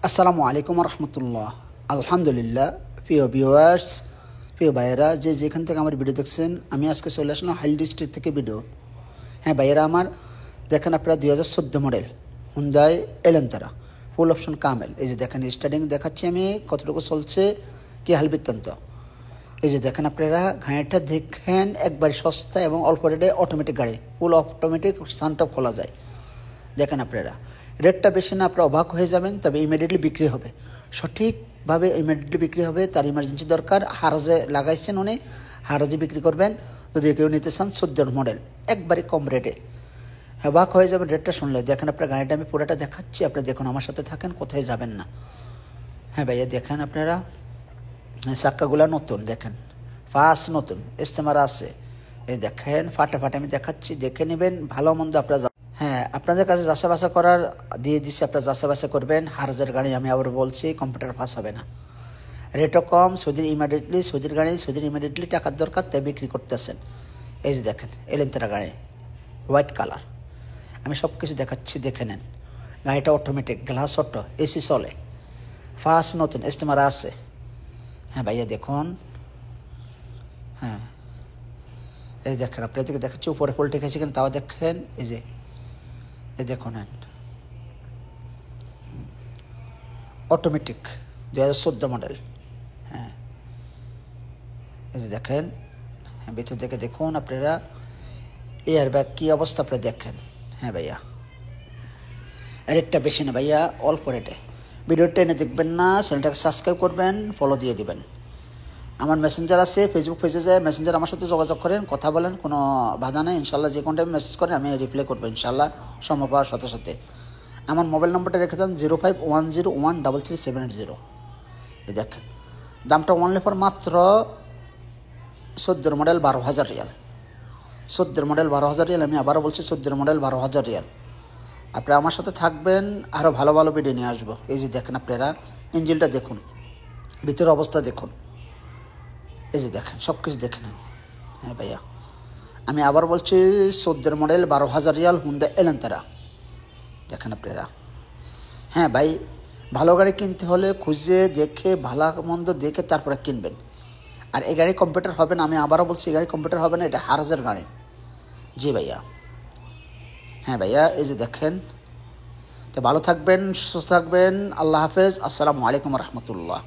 আসসালামু আলাইকুম রহমতুল্লাহ। আলহামদুলিল্লাহ। প্রিয় ভিউয়ার্স, প্রিয় ভাইয়েরা, যে যেখান থেকে আমার ভিডিও দেখছেন, আমি আজকে চলে আসলাম হাইল ডিস্ট্রিক্ট থেকে ভিডিও। হ্যাঁ ভাইয়েরা আমার, দেখেন আপনারা 2014 মডেল হুন্ডাই এলেন্তারা ফুল অপশন কামেল। এই যে দেখেন স্টার্টিং দেখাচ্ছি আমি কতটুকু চলছে, কি হাল বৃত্তান্ত। এই যে দেখেন আপনারা গাড়িটা দেখেন, একবার সস্তা এবং অল্প রেটে অটোমেটিক গাড়ি, ফুল অটোমেটিক সানটপ খোলা যায়। দেখেন আপনারা রেটটা বেশি না, আপনারা অবাক হয়ে যাবেন, তবে ইমিডিয়েটলি বিক্রি হবে, সঠিকভাবে ইমিডিয়েটলি বিক্রি হবে। তার ইমার্জেন্সি দরকার, হারাজে লাগাইছেন উনি, হারাজে বিক্রি করবেন। যদি কেউ নিতে চান 14 মডেল একবারে কম রেটে, অবাক হয়ে যাবেন রেটটা শুনলে। দেখেন আপনার গাড়িটা আমি পুরোটা দেখাচ্ছি, আপনি দেখুন, আমার সাথে থাকেন, কোথায় যাবেন না। হ্যাঁ ভাইয়া দেখেন আপনারা, চাক্কাগুলো নতুন, দেখেন ফার্স্ট নতুন ইস্তেমার আছে। এই দেখেন ফাটা আমি দেখাচ্ছি, দেখে নেবেন, ভালো মন্দ আপনারা। হ্যাঁ, আপনাদের কাছে যাচাবাসা করার দিয়ে দিচ্ছি, আপনারা যাচাবাসা করবেন। হার্জের গাড়ি আমি আবার বলছি, কম্পিউটার পাস হবে না, রেটও কম। সৌদির গাড়ি, সৌদির ইমিডিয়েটলি টাকার দরকার, তাই বিক্রি করতেছেন। এই যে দেখেন এলেন্তারা গাড়ি, হোয়াইট কালার, আমি সব কিছু দেখাচ্ছি, দেখে নেন। গাড়িটা অটোমেটিক, গ্লাস অটো, এসি চলে, ফার্স্ট নতুন ইস্তেমার আছে। হ্যাঁ ভাইয়া দেখুন, হ্যাঁ এই দেখেন আপনাদেরকে দেখাচ্ছি, উপরে পোল্টে গেছে কেন তাও দেখেন। এই দেখুন অটোমেটিক 2014 মডেল। হ্যাঁ এই যে দেখেন, হ্যাঁ ভিতর থেকে দেখুন আপনারা, এয়ার ব্যাগ কী অবস্থা আপনারা দেখেন। হ্যাঁ ভাইয়া রেটটা বেশি না ভাইয়া, অল্প রেটে। ভিডিওটা এনে দেখবেন না, চ্যানেলটাকে সাবস্ক্রাইব করবেন, ফলো দিয়ে দিবেন। আমার মেসেঞ্জার আছে, ফেসবুক পেজে যায় মেসেঞ্জার, আমার সাথে যোগাযোগ করেন, কথা বলেন, কোনো বাধা নেই ইনশাল্লাহ। যে কোনো টাইমে মেসেজ করেন, আমি রিপ্লাই করবো ইনশাল্লাহ সময় পাওয়ার সাথে সাথে। আমার মোবাইল নম্বরটা রেখে দেন 0510133780। এই দেখেন দামটা অনলি ফর মাত্র 14 মডেল 12,000 রিয়াল। 14 মডেল 12,000 রিয়াল, আমি আবারও বলছি 14 মডেল 12,000 রিয়াল। আপনারা আমার সাথে থাকবেন, আরও ভালো ভালো ভিডিও নিয়ে আসবো। এই যে দেখেন আপনারা ইঞ্জিনটা দেখুন, ভিতরের অবস্থা দেখুন, এই যে দেখেন সব কিছু দেখে নেন। হ্যাঁ ভাইয়া আমি আবার বলছি 14 মডেল 12,000 রিয়াল হুন্ডা এলেন্তারা, দেখেন আপনারা। হ্যাঁ ভাই, ভালো গাড়ি কিনতে হলে খুঁজে দেখে, ভালো মন্দ দেখে তারপরে কিনবেন। আর এই গাড়ি কম্পিউটার হবে না, আমি আবারও বলছি এই গাড়ি কম্পিউটার হবে না, এটা হারাজের গাড়ি। জি ভাইয়া। হ্যাঁ ভাইয়া এই যে দেখেন, তো ভালো থাকবেন, সুস্থ থাকবেন, আল্লাহ হাফেজ, আসসালামু আলাইকুম রহমতুল্লাহ।